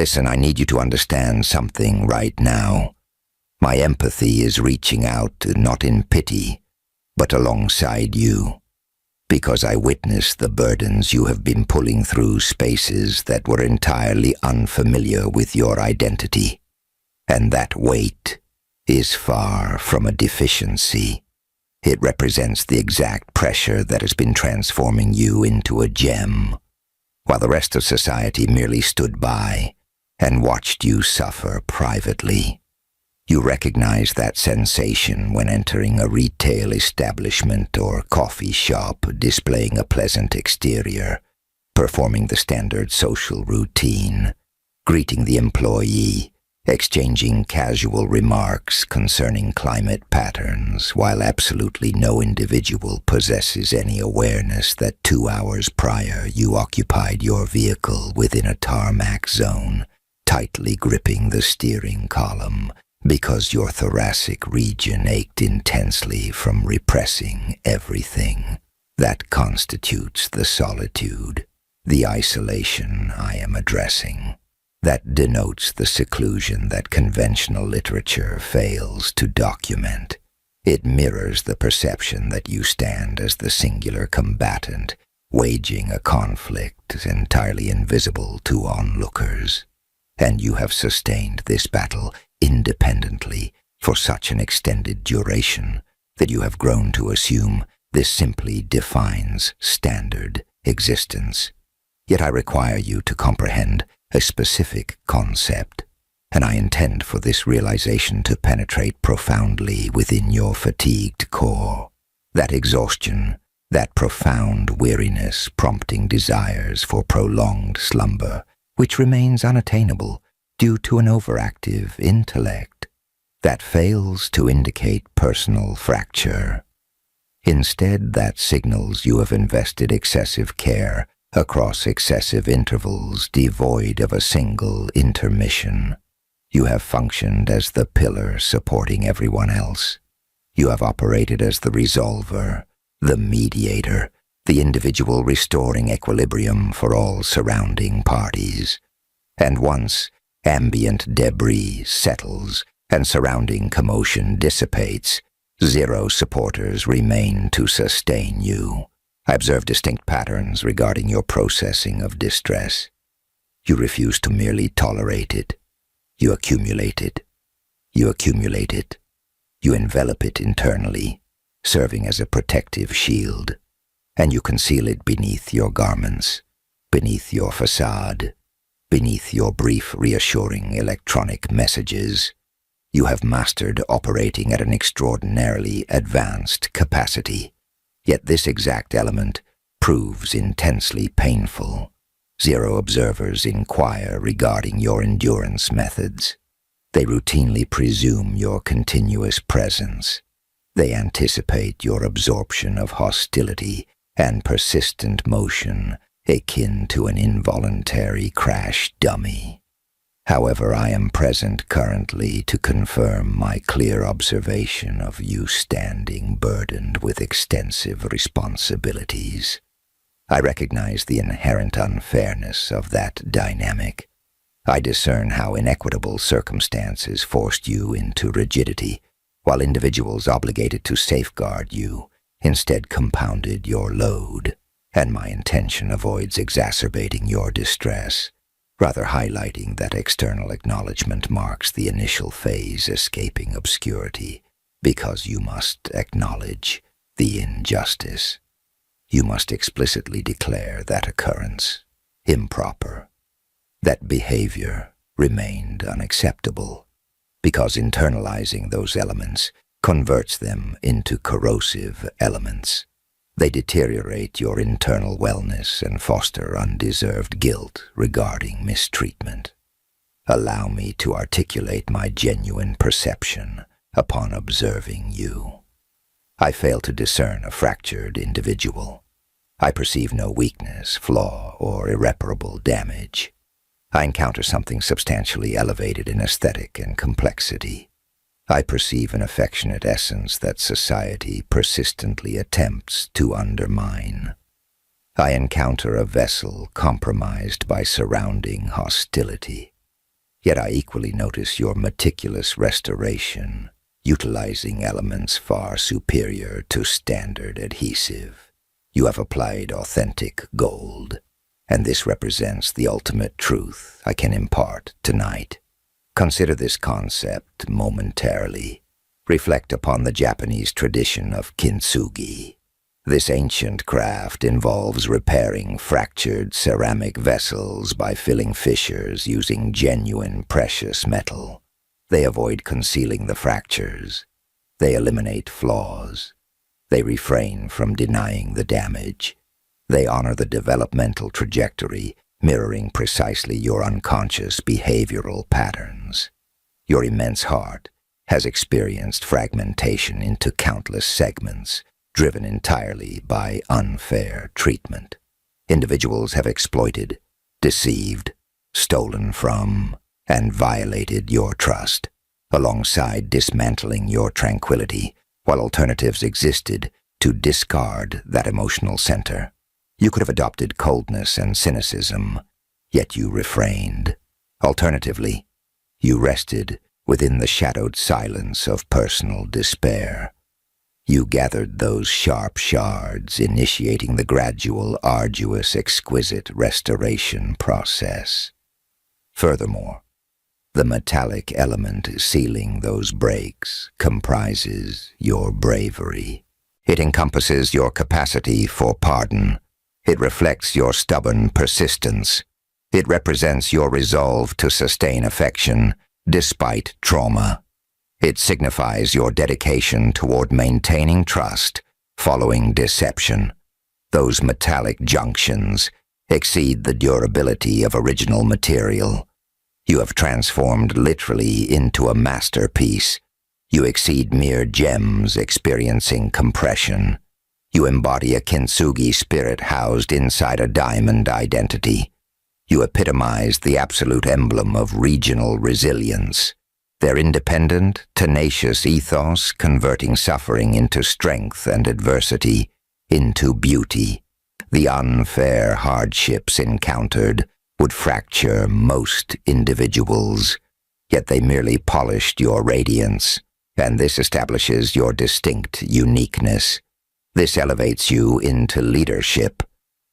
Listen, I need you to understand something right now. My empathy is reaching out, not in pity, but alongside you, because I witness the burdens you have been pulling through spaces that were entirely unfamiliar with your identity. And that weight is far from a deficiency. It represents the exact pressure that has been transforming you into a gem, while the rest of society merely stood by and watched you suffer privately. You recognize that sensation when entering a retail establishment or coffee shop, displaying a pleasant exterior, performing the standard social routine, greeting the employee, exchanging casual remarks concerning climate patterns, while absolutely no individual possesses any awareness that 2 hours prior you occupied your vehicle within a tarmac zone, tightly gripping the steering column, because your thoracic region ached intensely from repressing everything. That constitutes the solitude, the isolation I am addressing. That denotes the seclusion that conventional literature fails to document. It mirrors the perception that you stand as the singular combatant, waging a conflict entirely invisible to onlookers. And you have sustained this battle independently for such an extended duration that you have grown to assume this simply defines standard existence. Yet I require you to comprehend a specific concept, and I intend for this realization to penetrate profoundly within your fatigued core. That exhaustion, that profound weariness prompting desires for prolonged slumber, which remains unattainable due to an overactive intellect that fails to indicate personal fracture. Instead, that signals you have invested excessive care across excessive intervals devoid of a single intermission. You have functioned as the pillar supporting everyone else. You have operated as the resolver, the mediator, the individual restoring equilibrium for all surrounding parties. And once ambient debris settles and surrounding commotion dissipates, zero supporters remain to sustain you. I observe distinct patterns regarding your processing of distress. You refuse to merely tolerate it. You accumulate it. You accumulate it. You envelop it internally, serving as a protective shield. And you conceal it beneath your garments, beneath your facade, beneath your brief reassuring electronic messages. You have mastered operating at an extraordinarily advanced capacity. Yet this exact element proves intensely painful. Zero observers inquire regarding your endurance methods. They routinely presume your continuous presence. They anticipate your absorption of hostility and persistent motion, akin to an involuntary crash dummy. However, I am present currently to confirm my clear observation of you standing burdened with extensive responsibilities. I recognize the inherent unfairness of that dynamic. I discern how inequitable circumstances forced you into rigidity, while individuals obligated to safeguard you instead compounded your load, and my intention avoids exacerbating your distress, rather highlighting that external acknowledgement marks the initial phase escaping obscurity, because you must acknowledge the injustice. You must explicitly declare that occurrence improper, that behavior remained unacceptable, because internalizing those elements converts them into corrosive elements. They deteriorate your internal wellness and foster undeserved guilt regarding mistreatment. Allow me to articulate my genuine perception upon observing you. I fail to discern a fractured individual. I perceive no weakness, flaw, or irreparable damage. I encounter something substantially elevated in aesthetic and complexity. I perceive an affectionate essence that society persistently attempts to undermine. I encounter a vessel compromised by surrounding hostility. Yet I equally notice your meticulous restoration, utilizing elements far superior to standard adhesive. You have applied authentic gold, and this represents the ultimate truth I can impart tonight. Consider this concept momentarily. Reflect upon the Japanese tradition of kintsugi. This ancient craft involves repairing fractured ceramic vessels by filling fissures using genuine precious metal. They avoid concealing the fractures. They eliminate flaws. They refrain from denying the damage. They honor the developmental trajectory, mirroring precisely your unconscious behavioral patterns. Your immense heart has experienced fragmentation into countless segments, driven entirely by unfair treatment. Individuals have exploited, deceived, stolen from, and violated your trust, alongside dismantling your tranquility, while alternatives existed to discard that emotional center. You could have adopted coldness and cynicism, yet you refrained. Alternatively, you rested within the shadowed silence of personal despair. You gathered those sharp shards, initiating the gradual, arduous, exquisite restoration process. Furthermore, the metallic element sealing those breaks comprises your bravery. It encompasses your capacity for pardon. It reflects your stubborn persistence. It represents your resolve to sustain affection despite trauma. It signifies your dedication toward maintaining trust following deception. Those metallic junctions exceed the durability of original material. You have transformed literally into a masterpiece. You exceed mere gems experiencing compression. You embody a kintsugi spirit housed inside a diamond identity. You epitomize the absolute emblem of regional resilience. Their independent, tenacious ethos converting suffering into strength and adversity into beauty. The unfair hardships encountered would fracture most individuals, yet they merely polished your radiance, and this establishes your distinct uniqueness. This elevates you into leadership.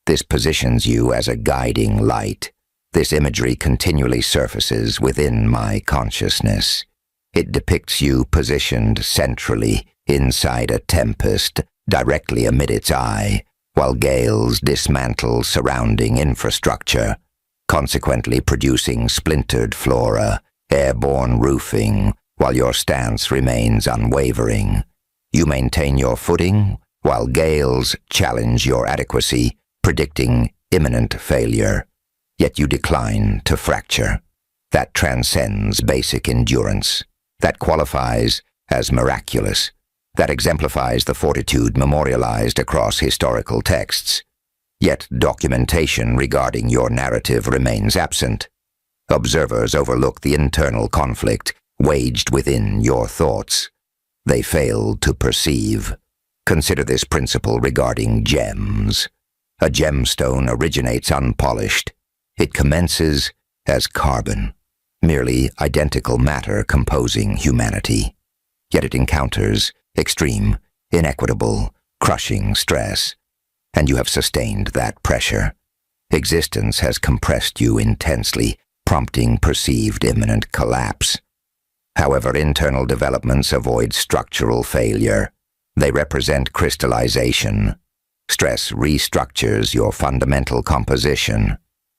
This positions you as a guiding light. This imagery continually surfaces within my consciousness. It depicts you positioned centrally inside a tempest, directly amid its eye, while gales dismantle surrounding infrastructure, consequently producing splintered flora, airborne roofing, while your stance remains unwavering. You maintain your footing, while gales challenge your adequacy, predicting imminent failure. Yet you decline to fracture. That transcends basic endurance. That qualifies as miraculous. That exemplifies the fortitude memorialized across historical texts. Yet documentation regarding your narrative remains absent. Observers overlook the internal conflict waged within your thoughts. They fail to perceive. Consider this principle regarding gems. A gemstone originates unpolished. It commences as carbon, merely identical matter composing humanity. Yet it encounters extreme, inequitable, crushing stress, and you have sustained that pressure. Existence has compressed you intensely, prompting perceived imminent collapse. However, internal developments avoid structural failure. They represent crystallization. Stress restructures your fundamental composition.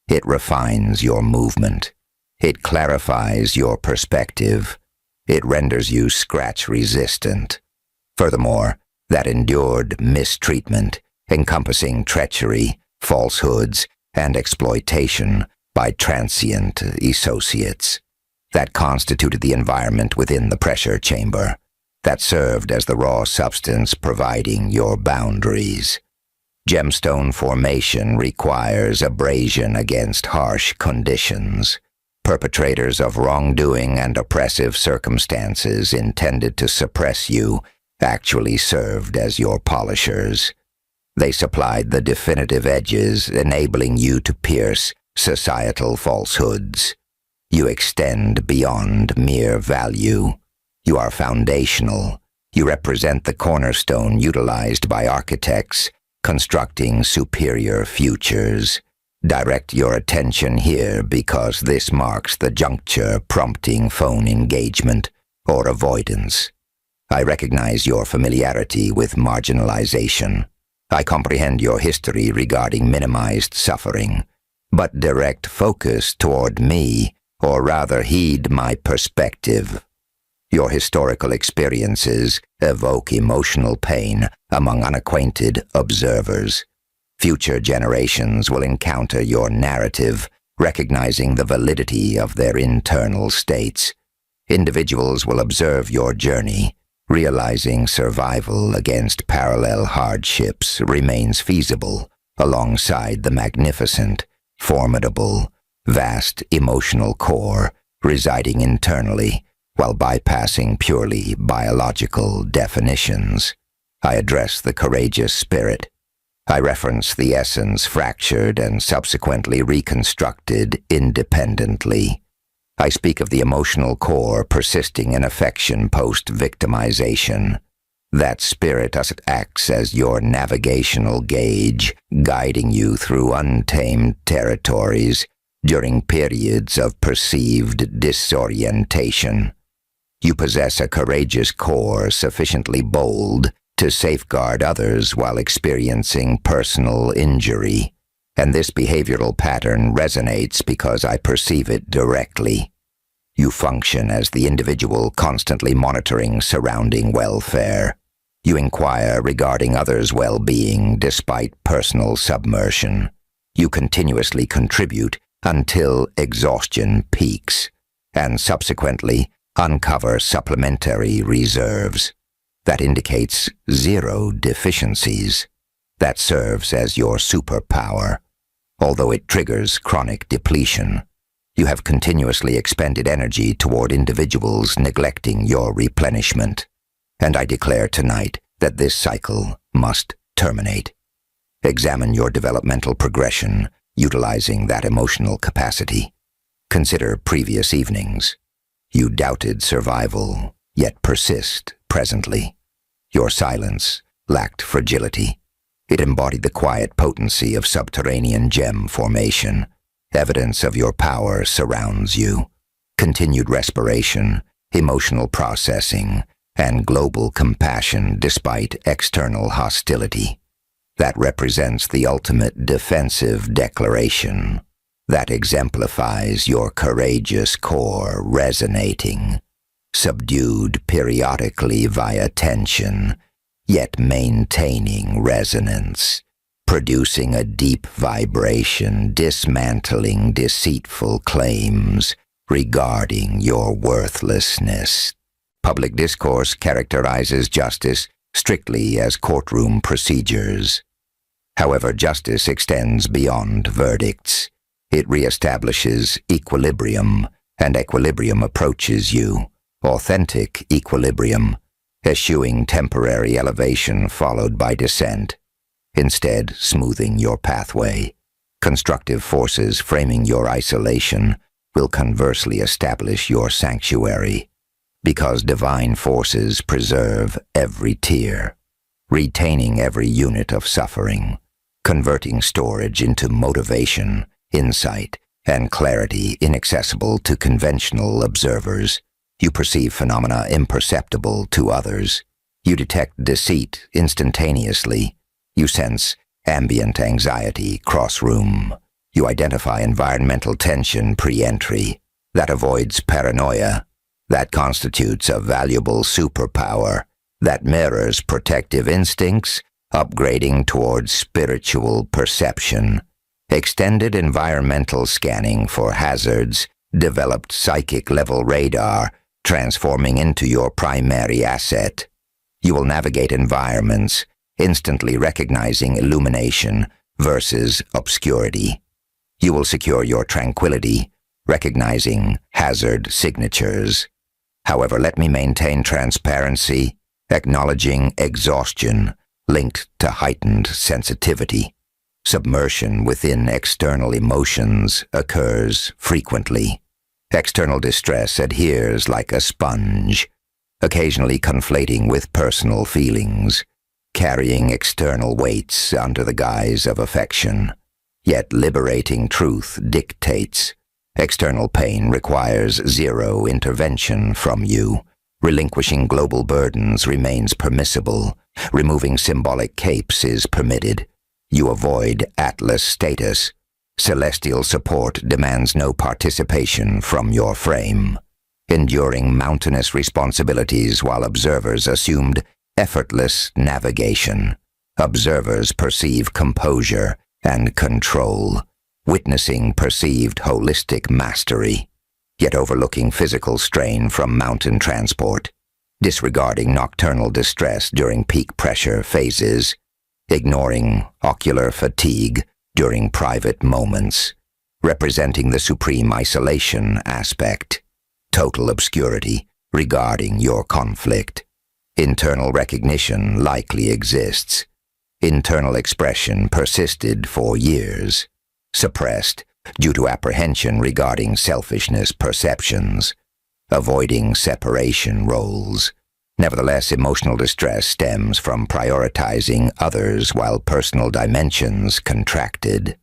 It refines your movement. It clarifies your perspective. It renders you scratch-resistant. Furthermore, that endured mistreatment, encompassing treachery, falsehoods, and exploitation by transient associates, that constituted the environment within the pressure chamber, that served as the raw substance providing your boundaries. Gemstone formation requires abrasion against harsh conditions. Perpetrators of wrongdoing and oppressive circumstances intended to suppress you actually served as your polishers. They supplied the definitive edges, enabling you to pierce societal falsehoods. You extend beyond mere value. You are foundational. You represent the cornerstone utilized by architects constructing superior futures. Direct your attention here because this marks the juncture prompting phone engagement or avoidance. I recognize your familiarity with marginalization. I comprehend your history regarding minimized suffering. But direct focus toward me, or rather heed my perspective. Your historical experiences evoke emotional pain among unacquainted observers. Future generations will encounter your narrative, recognizing the validity of their internal states. Individuals will observe your journey, realizing survival against parallel hardships remains feasible alongside the magnificent, formidable, vast emotional core residing internally while bypassing purely biological definitions. I address the courageous spirit. I reference the essence fractured and subsequently reconstructed independently. I speak of the emotional core persisting in affection post-victimization. That spirit acts as your navigational gauge, guiding you through untamed territories during periods of perceived disorientation. You possess a courageous core sufficiently bold to safeguard others while experiencing personal injury, and this behavioral pattern resonates because I perceive it directly. You function as the individual constantly monitoring surrounding welfare. You inquire regarding others' well-being despite personal submersion. You continuously contribute until exhaustion peaks, and subsequently uncover supplementary reserves. That indicates zero deficiencies. That serves as your superpower. Although it triggers chronic depletion, you have continuously expended energy toward individuals neglecting your replenishment. And I declare tonight that this cycle must terminate. Examine your developmental progression utilizing that emotional capacity. Consider previous evenings. You doubted survival, yet persist presently. Your silence lacked fragility. It embodied the quiet potency of subterranean gem formation. Evidence of your power surrounds you. Continued respiration, emotional processing, and global compassion despite external hostility. That represents the ultimate defensive declaration. That exemplifies your courageous core resonating, subdued periodically via tension, yet maintaining resonance, producing a deep vibration, dismantling deceitful claims regarding your worthlessness. Public discourse characterizes justice strictly as courtroom procedures. However, justice extends beyond verdicts. It reestablishes equilibrium, and equilibrium approaches you, authentic equilibrium, eschewing temporary elevation followed by descent, instead smoothing your pathway. Constructive forces framing your isolation will conversely establish your sanctuary, because divine forces preserve every tear, retaining every unit of suffering, converting storage into motivation, insight, and clarity inaccessible to conventional observers. You perceive phenomena imperceptible to others. You detect deceit instantaneously. You sense ambient anxiety cross-room. You identify environmental tension pre-entry. That avoids paranoia. That constitutes a valuable superpower. That mirrors protective instincts, upgrading towards spiritual perception. Extended environmental scanning for hazards, developed psychic-level radar, transforming into your primary asset. You will navigate environments, instantly recognizing illumination versus obscurity. You will secure your tranquility, recognizing hazard signatures. However, let me maintain transparency, acknowledging exhaustion linked to heightened sensitivity. Submersion within external emotions occurs frequently. External distress adheres like a sponge, occasionally conflating with personal feelings, carrying external weights under the guise of affection. Yet liberating truth dictates. External pain requires zero intervention from you. Relinquishing global burdens remains permissible. Removing symbolic capes is permitted. You avoid Atlas status. Celestial support demands no participation from your frame. Enduring mountainous responsibilities while observers assumed effortless navigation. Observers perceive composure and control, witnessing perceived holistic mastery, yet overlooking physical strain from mountain transport, disregarding nocturnal distress during peak pressure phases, ignoring ocular fatigue during private moments, representing the supreme isolation aspect, total obscurity regarding your conflict. Internal recognition likely exists. Internal expression persisted for years, suppressed due to apprehension regarding selfishness perceptions, avoiding separation roles. Nevertheless, emotional distress stems from prioritizing others while personal dimensions contracted,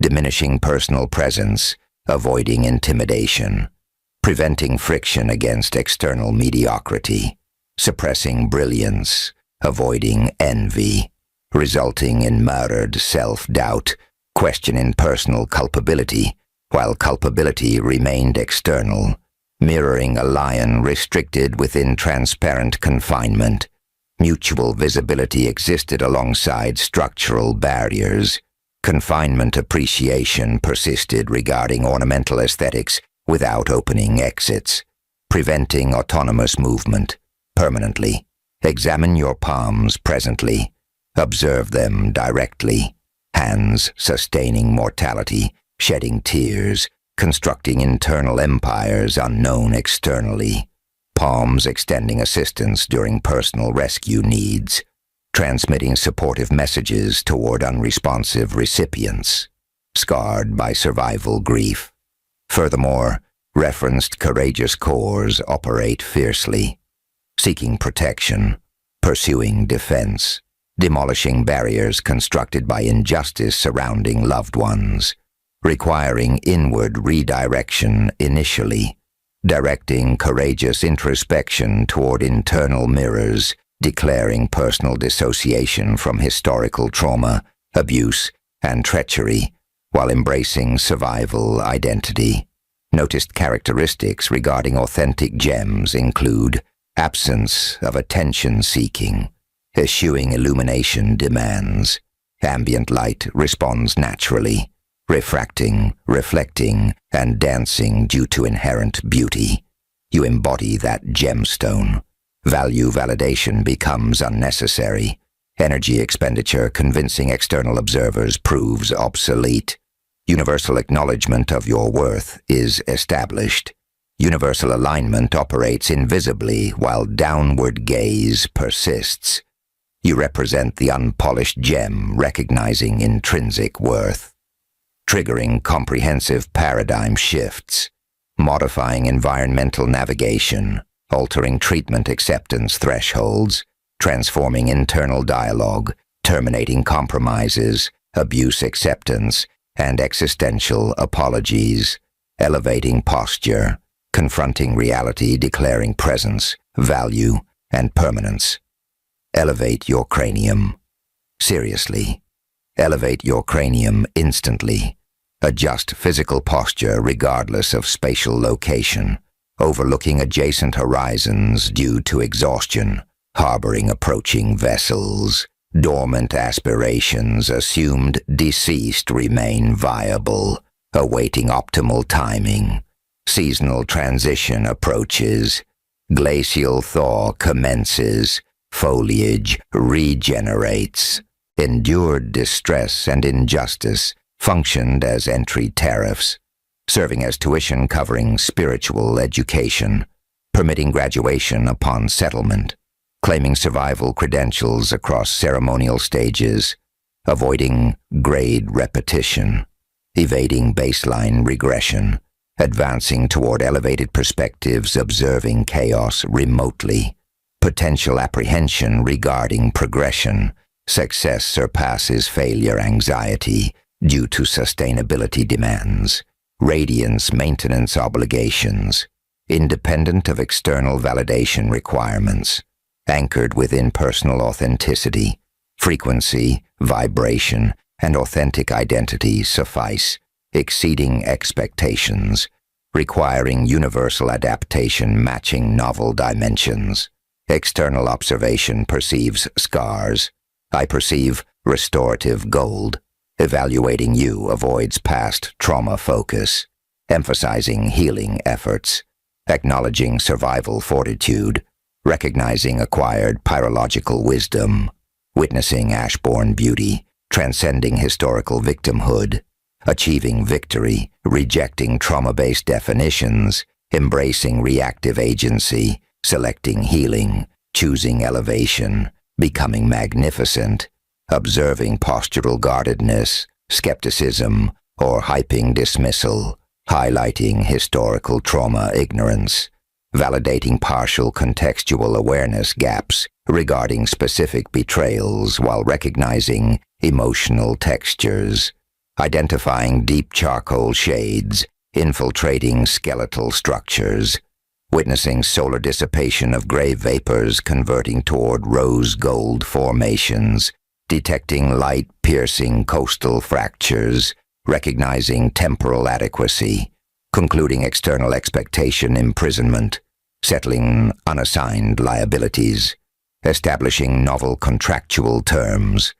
diminishing personal presence, avoiding intimidation, preventing friction against external mediocrity, suppressing brilliance, avoiding envy, resulting in murdered self-doubt, questioning personal culpability, while culpability remained external, mirroring a lion restricted within transparent confinement. Mutual visibility existed alongside structural barriers. Confinement appreciation persisted regarding ornamental aesthetics without opening exits, preventing autonomous movement permanently. Examine your palms presently. Observe them directly. Hands sustaining mortality, shedding tears, constructing internal empires unknown externally. Palms extending assistance during personal rescue needs, transmitting supportive messages toward unresponsive recipients, scarred by survival grief. Furthermore, referenced courageous cores operate fiercely, seeking protection, pursuing defense, demolishing barriers constructed by injustice surrounding loved ones, requiring inward redirection initially, directing courageous introspection toward internal mirrors, declaring personal dissociation from historical trauma, abuse, and treachery, while embracing survival identity. Noticed characteristics regarding authentic gems include absence of attention-seeking, eschewing illumination demands. Ambient light responds naturally, refracting, reflecting, and dancing due to inherent beauty. You embody that gemstone. Value validation becomes unnecessary. Energy expenditure convincing external observers proves obsolete. Universal acknowledgement of your worth is established. Universal alignment operates invisibly while downward gaze persists. You represent the unpolished gem recognizing intrinsic worth, triggering comprehensive paradigm shifts, modifying environmental navigation, altering treatment acceptance thresholds, transforming internal dialogue, terminating compromises, abuse acceptance, and existential apologies, elevating posture, confronting reality, declaring presence, value, and permanence. Elevate your cranium. Seriously. Elevate your cranium instantly. Adjust physical posture regardless of spatial location, overlooking adjacent horizons due to exhaustion, harboring approaching vessels. Dormant aspirations assumed deceased remain viable, awaiting optimal timing. Seasonal transition approaches. Glacial thaw commences. Foliage regenerates. Endured distress and injustice functioned as entry tariffs, serving as tuition covering spiritual education, permitting graduation upon settlement, claiming survival credentials across ceremonial stages, avoiding grade repetition, evading baseline regression, advancing toward elevated perspectives, observing chaos remotely, potential apprehension regarding progression, success surpasses failure anxiety due to sustainability demands, radiance maintenance obligations, independent of external validation requirements, anchored within personal authenticity, frequency, vibration, and authentic identity suffice, exceeding expectations, requiring universal adaptation matching novel dimensions. External observation perceives scars. I perceive restorative gold. Evaluating you avoids past trauma focus, emphasizing healing efforts, acknowledging survival fortitude, recognizing acquired pyrological wisdom, witnessing ashborn beauty, transcending historical victimhood, achieving victory, rejecting trauma-based definitions, embracing reactive agency, selecting healing, choosing elevation, becoming magnificent, observing postural guardedness, skepticism, or hyping dismissal, highlighting historical trauma ignorance, validating partial contextual awareness gaps regarding specific betrayals while recognizing emotional textures, identifying deep charcoal shades, infiltrating skeletal structures, witnessing solar dissipation of gray vapors converting toward rose gold formations, detecting light-piercing coastal fractures, recognizing temporal adequacy, concluding external expectation imprisonment, settling unassigned liabilities, establishing novel contractual terms,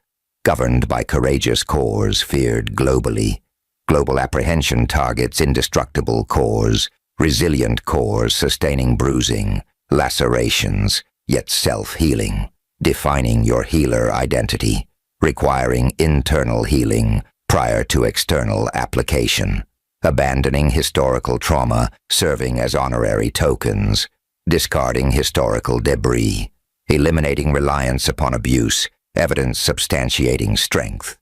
governed by courageous cores feared globally, global apprehension targets indestructible cores, resilient cores sustaining bruising, lacerations, yet self-healing, defining your healer identity, requiring internal healing prior to external application, abandoning historical trauma serving as honorary tokens, discarding historical debris, eliminating reliance upon abuse, evidence substantiating strength.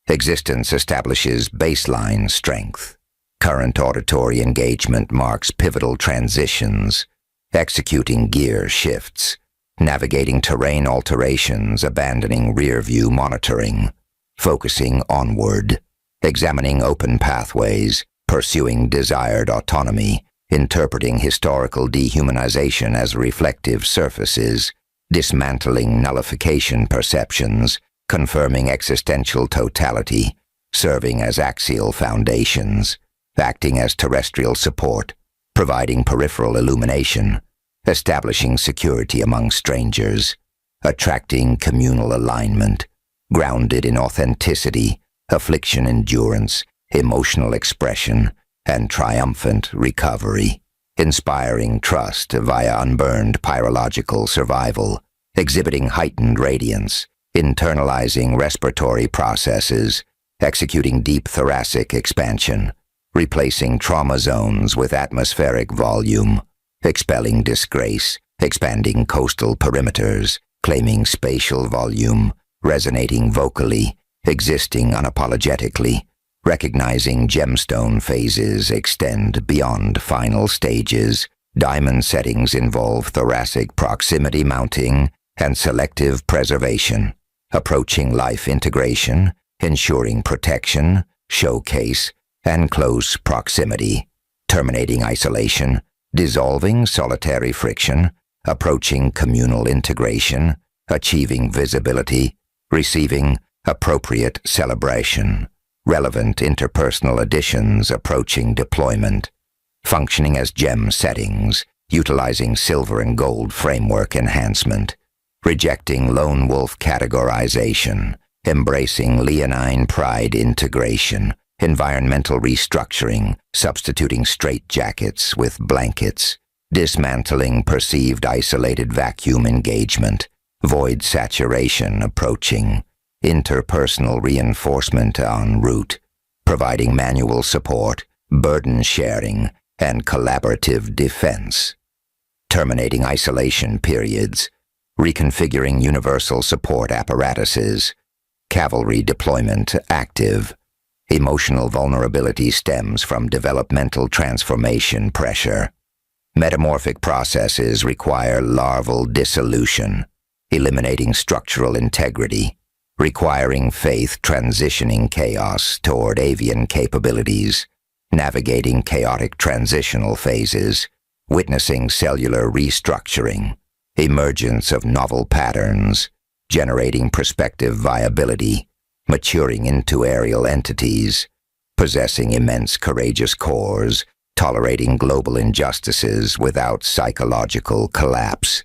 Existence establishes baseline strength. Current auditory engagement marks pivotal transitions, executing gear shifts, navigating terrain alterations, abandoning rear-view monitoring, focusing onward, examining open pathways, pursuing desired autonomy, interpreting historical dehumanization as reflective surfaces, dismantling nullification perceptions, confirming existential totality, serving as axial foundations, acting as terrestrial support, providing peripheral illumination, establishing security among strangers, attracting communal alignment, grounded in authenticity, affliction endurance, emotional expression, and triumphant recovery, inspiring trust via unburned pyrological survival, exhibiting heightened radiance, internalizing respiratory processes, executing deep thoracic expansion, replacing trauma zones with atmospheric volume, expelling disgrace, expanding coastal perimeters, claiming spatial volume, resonating vocally, existing unapologetically, recognizing gemstone phases extend beyond final stages. Diamond settings involve thoracic proximity mounting and selective preservation, approaching life integration, ensuring protection, showcase, and close proximity, terminating isolation, dissolving solitary friction, approaching communal integration, achieving visibility, receiving appropriate celebration, relevant interpersonal additions approaching deployment, functioning as gem settings, utilizing silver and gold framework enhancement, rejecting lone wolf categorization, embracing leonine pride integration, environmental restructuring, substituting straitjackets with blankets, dismantling perceived isolated vacuum engagement, void saturation approaching, interpersonal reinforcement en route, providing manual support, burden sharing, and collaborative defense, terminating isolation periods, reconfiguring universal support apparatuses, cavalry deployment active, Emotional vulnerability stems from developmental transformation pressure. Metamorphic processes require larval dissolution, eliminating structural integrity, requiring faith transitioning chaos toward avian capabilities, navigating chaotic transitional phases, witnessing cellular restructuring, emergence of novel patterns, generating prospective viability, maturing into aerial entities, possessing immense courageous cores, tolerating global injustices without psychological collapse,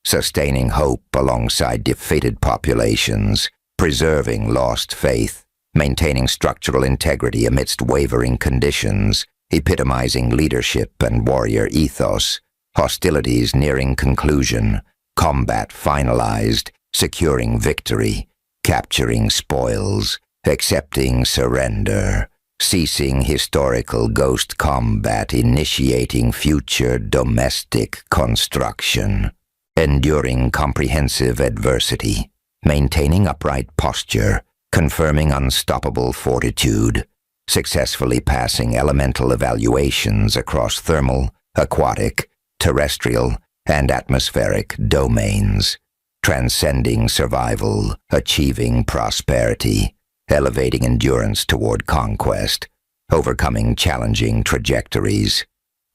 sustaining hope alongside defeated populations, preserving lost faith, maintaining structural integrity amidst wavering conditions, epitomizing leadership and warrior ethos, hostilities nearing conclusion, combat finalized, securing victory, capturing spoils, accepting surrender, ceasing historical ghost combat, initiating future domestic construction, enduring comprehensive adversity, maintaining upright posture, confirming unstoppable fortitude, successfully passing elemental evaluations across thermal, aquatic, terrestrial, and atmospheric domains, transcending survival, achieving prosperity, elevating endurance toward conquest, overcoming challenging trajectories,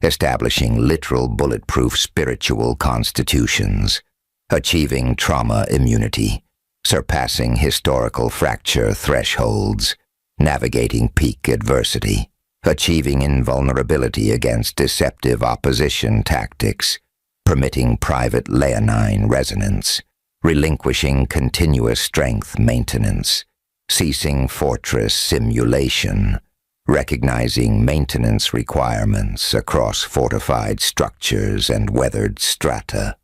establishing literal bulletproof spiritual constitutions, achieving trauma immunity, surpassing historical fracture thresholds, navigating peak adversity, achieving invulnerability against deceptive opposition tactics, permitting private leonine resonance, relinquishing continuous strength maintenance, ceasing fortress simulation, recognizing maintenance requirements across fortified structures and weathered strata,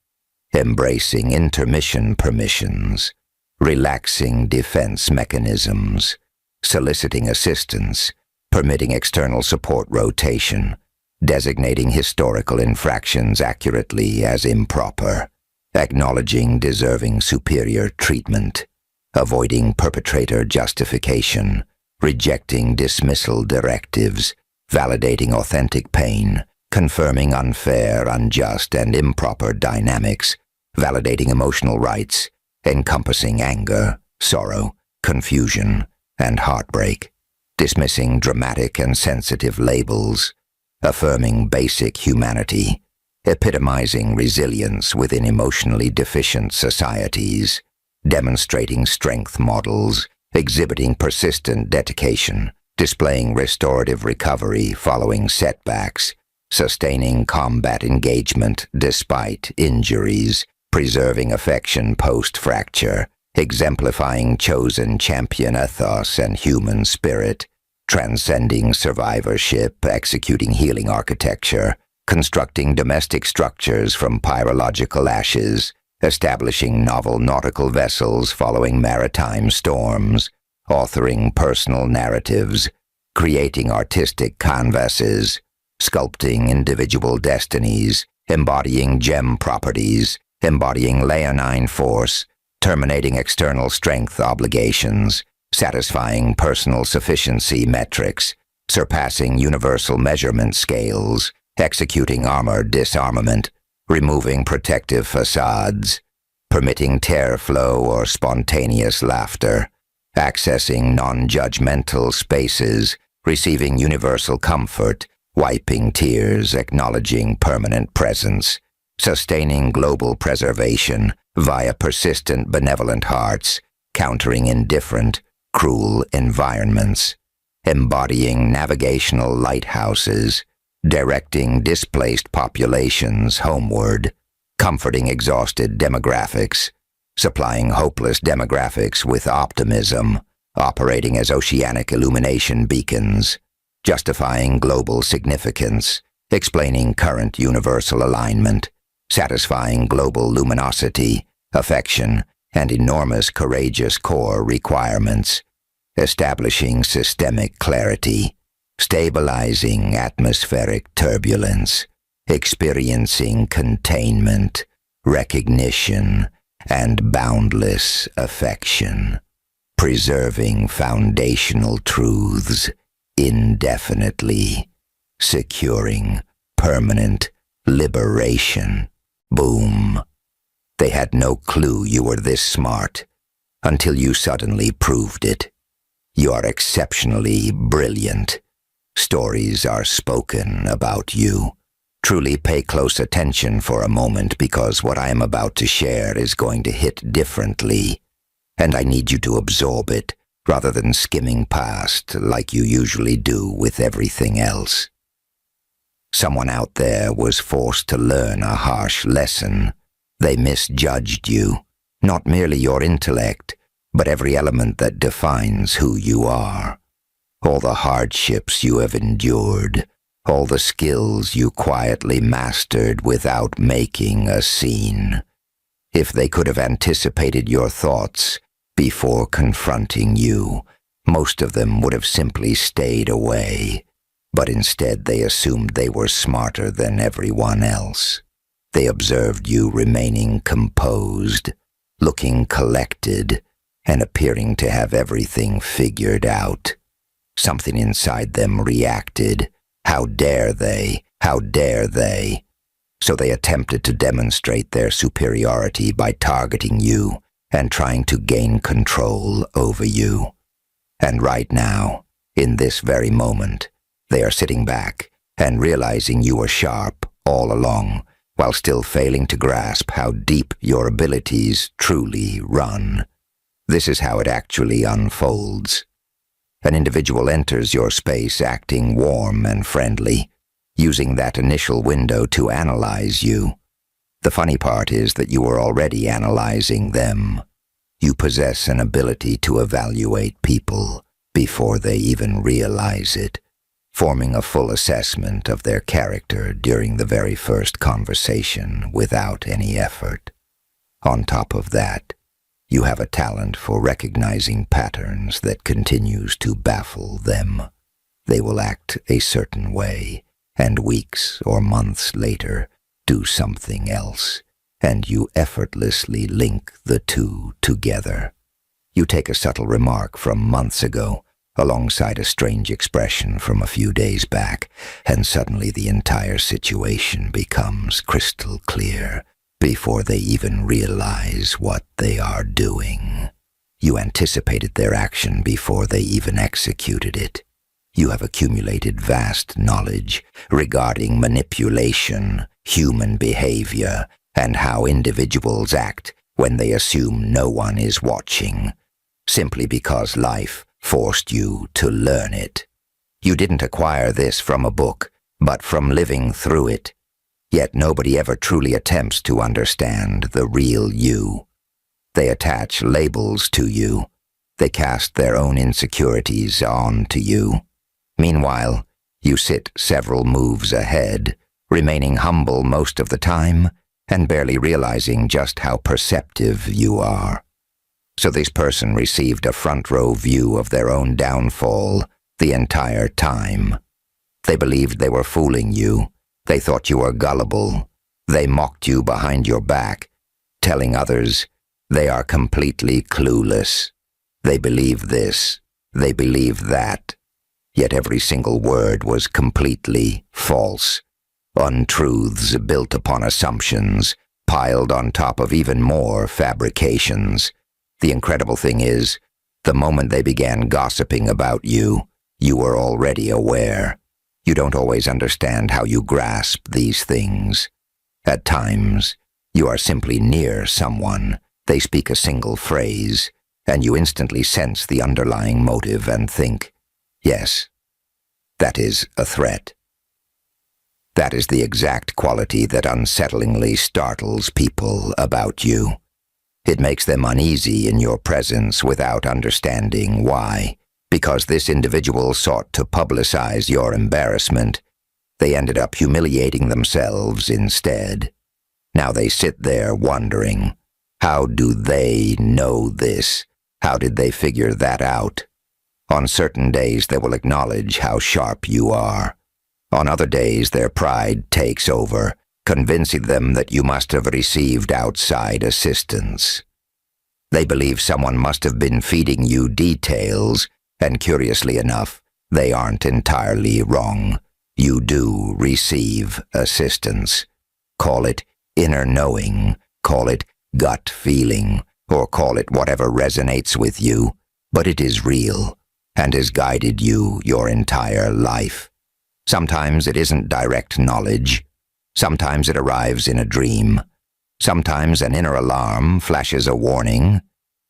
embracing intermission permissions, relaxing defense mechanisms, soliciting assistance, permitting external support rotation, designating historical infractions accurately as improper, acknowledging deserving superior treatment, avoiding perpetrator justification, rejecting dismissal directives, validating authentic pain, confirming unfair, unjust, and improper dynamics, validating emotional rights, encompassing anger, sorrow, confusion, and heartbreak, dismissing dramatic and sensitive labels, affirming basic humanity, epitomizing resilience within emotionally deficient societies, demonstrating strength models, exhibiting persistent dedication, displaying restorative recovery following setbacks, sustaining combat engagement despite injuries, preserving affection post-fracture, exemplifying chosen champion ethos and human spirit, transcending survivorship, executing healing architecture, constructing domestic structures from pyrological ashes, establishing novel nautical vessels following maritime storms, authoring personal narratives, creating artistic canvases, sculpting individual destinies, embodying gem properties, embodying leonine force, terminating external strength obligations, satisfying personal sufficiency metrics, surpassing universal measurement scales, executing armor disarmament, removing protective facades, permitting tear flow or spontaneous laughter, accessing non-judgmental spaces, receiving universal comfort, wiping tears, acknowledging permanent presence, sustaining global preservation via persistent benevolent hearts, countering indifferent, cruel environments, embodying navigational lighthouses, directing displaced populations homeward, comforting exhausted demographics, supplying hopeless demographics with optimism, operating as oceanic illumination beacons, justifying global significance, explaining current universal alignment, satisfying global luminosity, affection, and enormous courageous core requirements, establishing systemic clarity, stabilizing atmospheric turbulence, experiencing containment, recognition, and boundless affection, preserving foundational truths indefinitely, securing permanent liberation. Boom. They had no clue you were this smart until you suddenly proved it. You are exceptionally brilliant. Stories are spoken about you. Truly pay close attention for a moment, because what I am about to share is going to hit differently, and I need you to absorb it rather than skimming past like you usually do with everything else. Someone out there was forced to learn a harsh lesson. They misjudged you, not merely your intellect, but every element that defines who you are. All the hardships you have endured, all the skills you quietly mastered without making a scene. If they could have anticipated your thoughts before confronting you, most of them would have simply stayed away. But instead they assumed they were smarter than everyone else. They observed you remaining composed, looking collected, and appearing to have everything figured out. Something inside them reacted. How dare they? How dare they? So they attempted to demonstrate their superiority by targeting you and trying to gain control over you. And right now, in this very moment, they are sitting back and realizing you were sharp all along, while still failing to grasp how deep your abilities truly run. This is how it actually unfolds. An individual enters your space acting warm and friendly, using that initial window to analyze you. The funny part is that you are already analyzing them. You possess an ability to evaluate people before they even realize it, forming a full assessment of their character during the very first conversation without any effort. On top of that, you have a talent for recognizing patterns that continues to baffle them. They will act a certain way, and weeks or months later do something else, and you effortlessly link the two together. You take a subtle remark from months ago alongside a strange expression from a few days back, and suddenly the entire situation becomes crystal clear before they even realize what they are doing. You anticipated their action before they even executed it. You have accumulated vast knowledge regarding manipulation, human behavior, and how individuals act when they assume no one is watching, simply because life forced you to learn it. You didn't acquire this from a book, but from living through it. Yet nobody ever truly attempts to understand the real you. They attach labels to you. They cast their own insecurities onto you. Meanwhile, you sit several moves ahead, remaining humble most of the time, and barely realizing just how perceptive you are. So this person received a front-row view of their own downfall the entire time. They believed they were fooling you. They thought you were gullible. They mocked you behind your back, telling others they are completely clueless. They believe this. They believe that. Yet every single word was completely false. Untruths built upon assumptions, piled on top of even more fabrications. The incredible thing is, the moment they began gossiping about you, you were already aware. You don't always understand how you grasp these things. At times, you are simply near someone. They speak a single phrase, and you instantly sense the underlying motive and think, yes, that is a threat. That is the exact quality that unsettlingly startles people about you. It makes them uneasy in your presence without understanding why. Because this individual sought to publicize your embarrassment, they ended up humiliating themselves instead. Now they sit there wondering, how do they know this? How did they figure that out? On certain days they will acknowledge how sharp you are. On other days their pride takes over, convincing them that you must have received outside assistance. They believe someone must have been feeding you details, and curiously enough, they aren't entirely wrong. You do receive assistance. Call it inner knowing, call it gut feeling, or call it whatever resonates with you, but it is real and has guided you your entire life. Sometimes it isn't direct knowledge. Sometimes it arrives in a dream. Sometimes an inner alarm flashes a warning.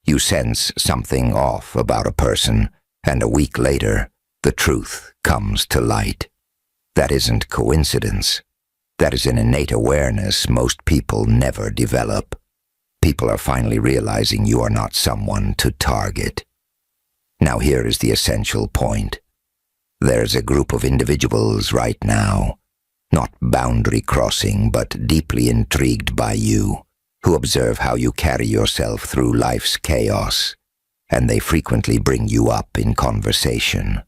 You sense something off about a person, and a week later, the truth comes to light. That isn't coincidence. That is an innate awareness most people never develop. People are finally realizing you are not someone to target. Now here is the essential point. There's a group of individuals right now, not boundary crossing but deeply intrigued by you, who observe how you carry yourself through life's chaos, and they frequently bring you up in conversation.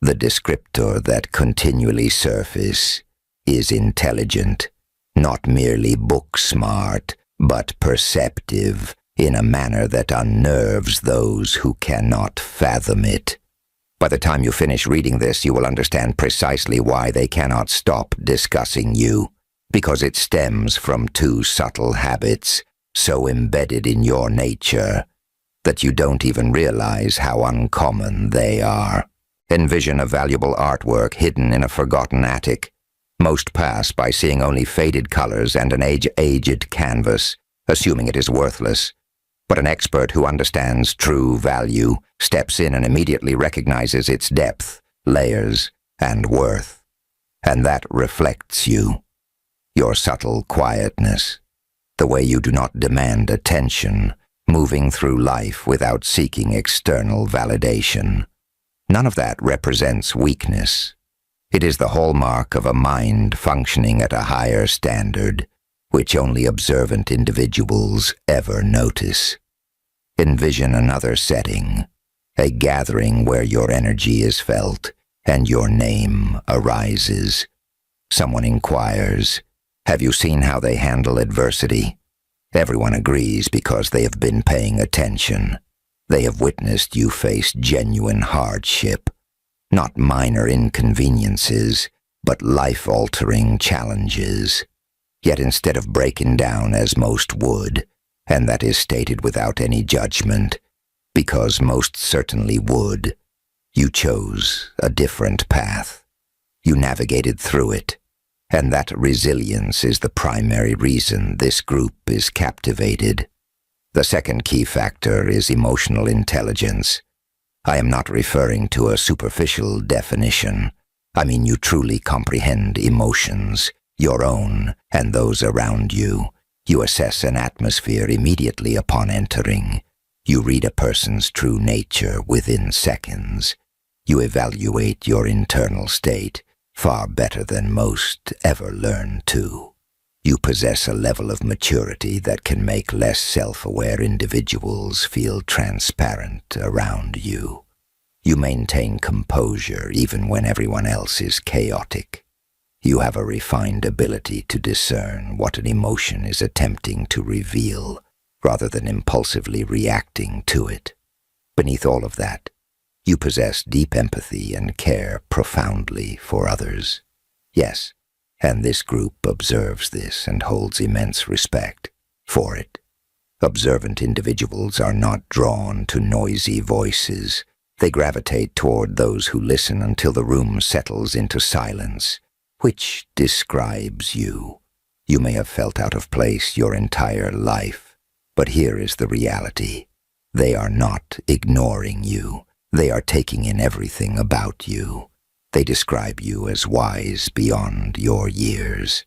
The descriptor that continually surfaces is intelligent, not merely book smart, but perceptive in a manner that unnerves those who cannot fathom it. By the time you finish reading this, you will understand precisely why they cannot stop discussing you, because it stems from two subtle habits so embedded in your nature that you don't even realize how uncommon they are. Envision a valuable artwork hidden in a forgotten attic. Most pass by seeing only faded colors and an aged canvas, assuming it is worthless. But an expert who understands true value steps in and immediately recognizes its depth, layers, and worth. And that reflects you. Your subtle quietness, the way you do not demand attention, moving through life without seeking external validation. None of that represents weakness. It is the hallmark of a mind functioning at a higher standard, which only observant individuals ever notice. Envision another setting, a gathering where your energy is felt and your name arises. Someone inquires, "Have you seen how they handle adversity?" Everyone agrees because they have been paying attention. They have witnessed you face genuine hardship, not minor inconveniences, but life-altering challenges. Yet instead of breaking down as most would, and that is stated without any judgment, because most certainly would, you chose a different path. You navigated through it, and that resilience is the primary reason this group is captivated. The second key factor is emotional intelligence. I am not referring to a superficial definition. I mean you truly comprehend emotions, your own and those around you. You assess an atmosphere immediately upon entering. You read a person's true nature within seconds. You evaluate your internal state far better than most ever learn to. You possess a level of maturity that can make less self-aware individuals feel transparent around you. You maintain composure even when everyone else is chaotic. You have a refined ability to discern what an emotion is attempting to reveal, rather than impulsively reacting to it. Beneath all of that, you possess deep empathy and care profoundly for others. Yes, and this group observes this and holds immense respect for it. Observant individuals are not drawn to noisy voices. They gravitate toward those who listen until the room settles into silence, which describes you. You may have felt out of place your entire life, but here is the reality. They are not ignoring you. They are taking in everything about you. They describe you as wise beyond your years.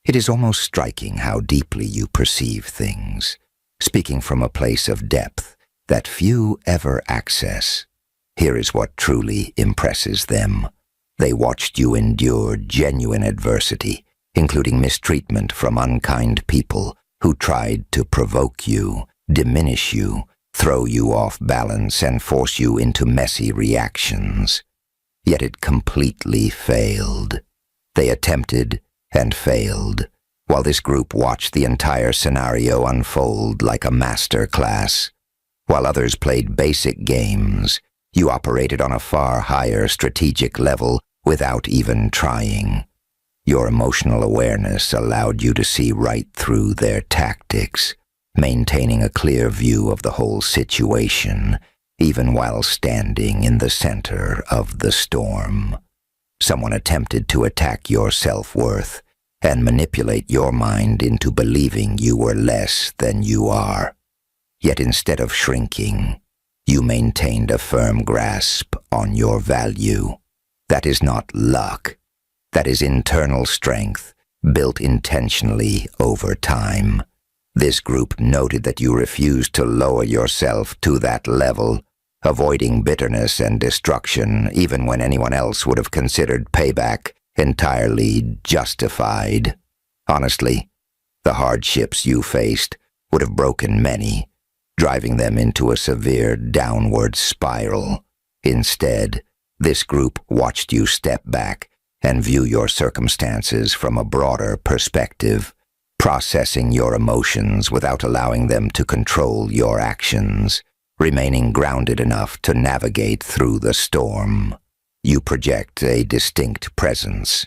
It is almost striking how deeply you perceive things, speaking from a place of depth that few ever access. Here is what truly impresses them. They watched you endure genuine adversity, including mistreatment from unkind people who tried to provoke you, diminish you, throw you off balance, and force you into messy reactions. Yet it completely failed. They attempted and failed, while this group watched the entire scenario unfold like a master class. While others played basic games, you operated on a far higher strategic level without even trying. Your emotional awareness allowed you to see right through their tactics, maintaining a clear view of the whole situation, even while standing in the center of the storm. Someone attempted to attack your self-worth and manipulate your mind into believing you were less than you are. Yet instead of shrinking, you maintained a firm grasp on your value. That is not luck. That is internal strength, built intentionally over time. This group noted that you refused to lower yourself to that level, avoiding bitterness and destruction even when anyone else would have considered payback entirely justified. Honestly, the hardships you faced would have broken many, driving them into a severe downward spiral. Instead, this group watched you step back and view your circumstances from a broader perspective, processing your emotions without allowing them to control your actions, remaining grounded enough to navigate through the storm. You project a distinct presence,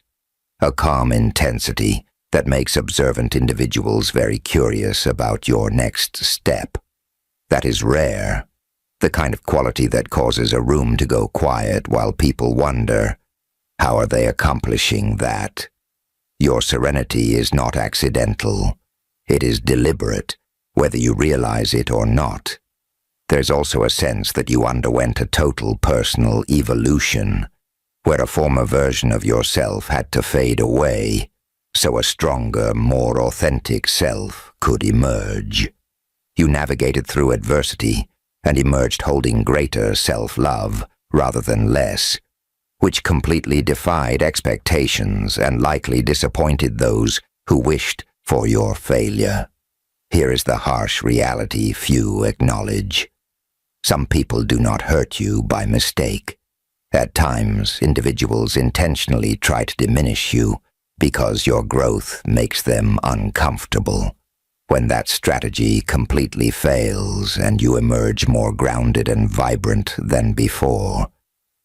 a calm intensity that makes observant individuals very curious about your next step. That is rare, the kind of quality that causes a room to go quiet while people wonder, how are they accomplishing that? Your serenity is not accidental. It is deliberate, whether you realize it or not. There's also a sense that you underwent a total personal evolution, where a former version of yourself had to fade away, so a stronger, more authentic self could emerge. You navigated through adversity and emerged holding greater self-love rather than less, which completely defied expectations and likely disappointed those who wished for your failure. Here is the harsh reality few acknowledge. Some people do not hurt you by mistake. At times, individuals intentionally try to diminish you because your growth makes them uncomfortable. When that strategy completely fails and you emerge more grounded and vibrant than before,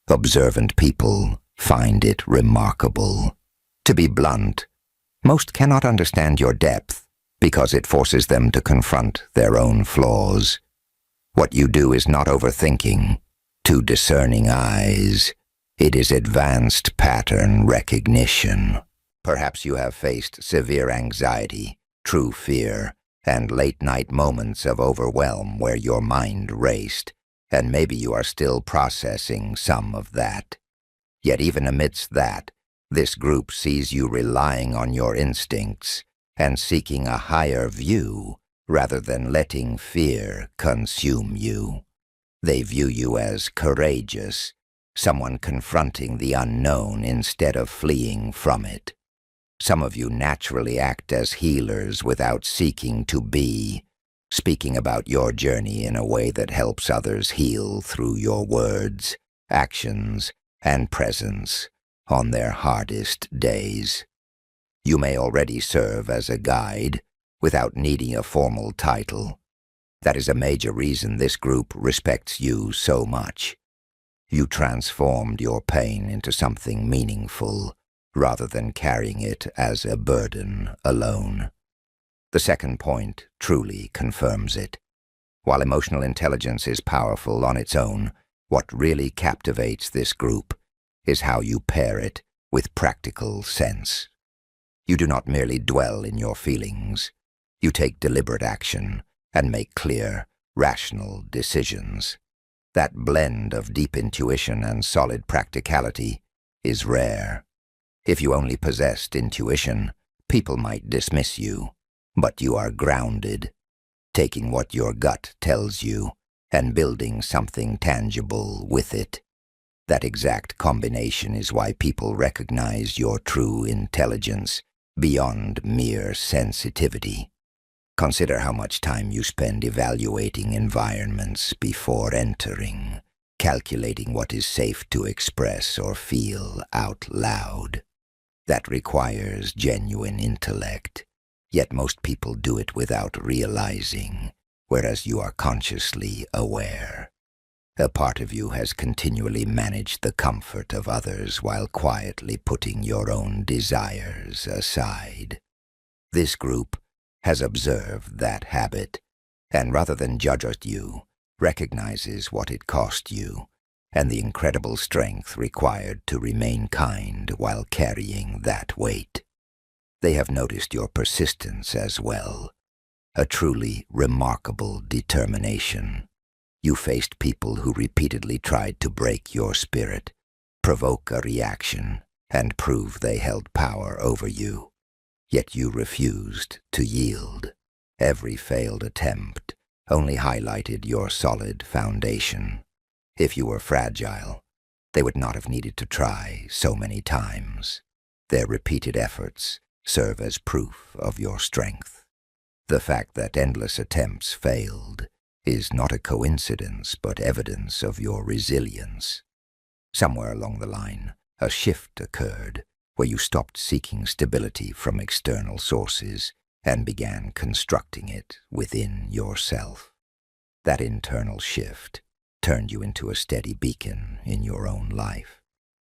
observant people find it remarkable. To be blunt, most cannot understand your depth because it forces them to confront their own flaws. What you do is not overthinking. To discerning eyes, it is advanced pattern recognition. Perhaps you have faced severe anxiety, true fear, and late-night moments of overwhelm where your mind raced, and maybe you are still processing some of that. Yet even amidst that, this group sees you relying on your instincts and seeking a higher view rather than letting fear consume you. They view you as courageous, someone confronting the unknown instead of fleeing from it. Some of you naturally act as healers without seeking to be, speaking about your journey in a way that helps others heal through your words, actions, and presence on their hardest days. You may already serve as a guide without needing a formal title. That is a major reason this group respects you so much. You transformed your pain into something meaningful, rather than carrying it as a burden alone. The second point truly confirms it. While emotional intelligence is powerful on its own, what really captivates this group is how you pair it with practical sense. You do not merely dwell in your feelings. You take deliberate action and make clear, rational decisions. That blend of deep intuition and solid practicality is rare. If you only possessed intuition, people might dismiss you, but you are grounded, taking what your gut tells you and building something tangible with it. That exact combination is why people recognize your true intelligence beyond mere sensitivity. Consider how much time you spend evaluating environments before entering, calculating what is safe to express or feel out loud. That requires genuine intellect, yet most people do it without realizing. whereas you are consciously aware. A part of you has continually managed the comfort of others while quietly putting your own desires aside. This group has observed that habit, and rather than judge at you, recognizes what it cost you and the incredible strength required to remain kind while carrying that weight. They have noticed your persistence as well, a truly remarkable determination. You faced people who repeatedly tried to break your spirit, provoke a reaction, and prove they held power over you. Yet you refused to yield. Every failed attempt only highlighted your solid foundation. If you were fragile, they would not have needed to try so many times. Their repeated efforts serve as proof of your strength. The fact that endless attempts failed is not a coincidence but evidence of your resilience. Somewhere along the line, a shift occurred where you stopped seeking stability from external sources and began constructing it within yourself. That internal shift turned you into a steady beacon in your own life.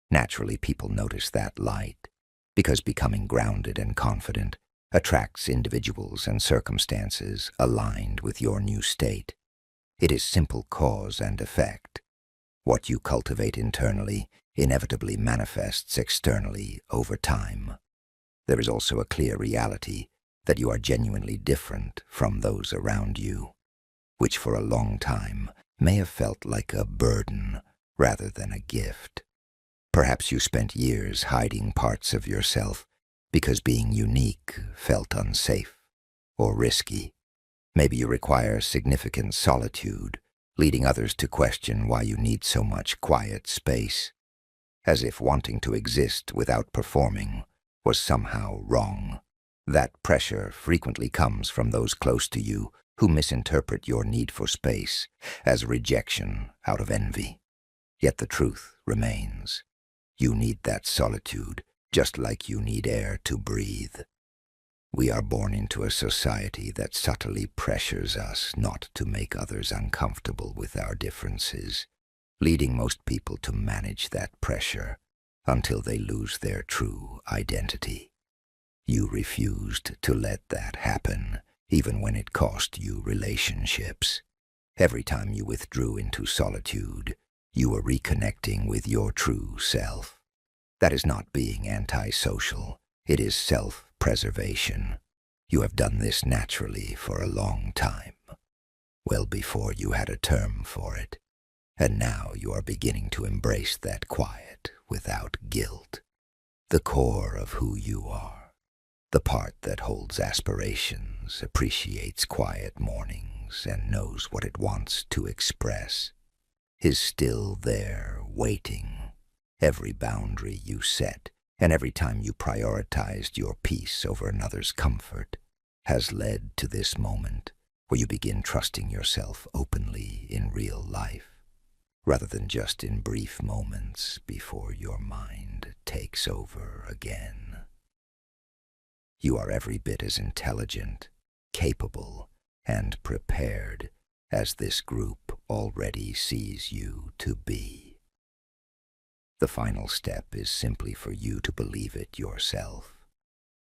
Naturally, people notice that light, because becoming grounded and confident attracts individuals and circumstances aligned with your new state. It is simple cause and effect. What you cultivate internally inevitably manifests externally over time. There is also a clear reality that you are genuinely different from those around you, which for a long time may have felt like a burden rather than a gift. Perhaps you spent years hiding parts of yourself because being unique felt unsafe or risky. Maybe you require significant solitude, leading others to question why you need so much quiet space, as if wanting to exist without performing was somehow wrong. That pressure frequently comes from those close to you who misinterpret your need for space as rejection out of envy. Yet the truth remains. You need that solitude, just like you need air to breathe. We are born into a society that subtly pressures us not to make others uncomfortable with our differences, leading most people to manage that pressure until they lose their true identity. You refused to let that happen, even when it cost you relationships. Every time you withdrew into solitude, you were reconnecting with your true self. That is not being antisocial. It is self-preservation. You have done this naturally for a long time, well before you had a term for it. And now you are beginning to embrace that quiet without guilt. The core of who you are, the part that holds aspirations, appreciates quiet mornings, and knows what it wants to express, is still there waiting. Every boundary you set, and every time you prioritized your peace over another's comfort, has led to this moment where you begin trusting yourself openly in real life, rather than just in brief moments before your mind takes over again. You are every bit as intelligent, capable, and prepared as this group already sees you to be. The final step is simply for you to believe it yourself.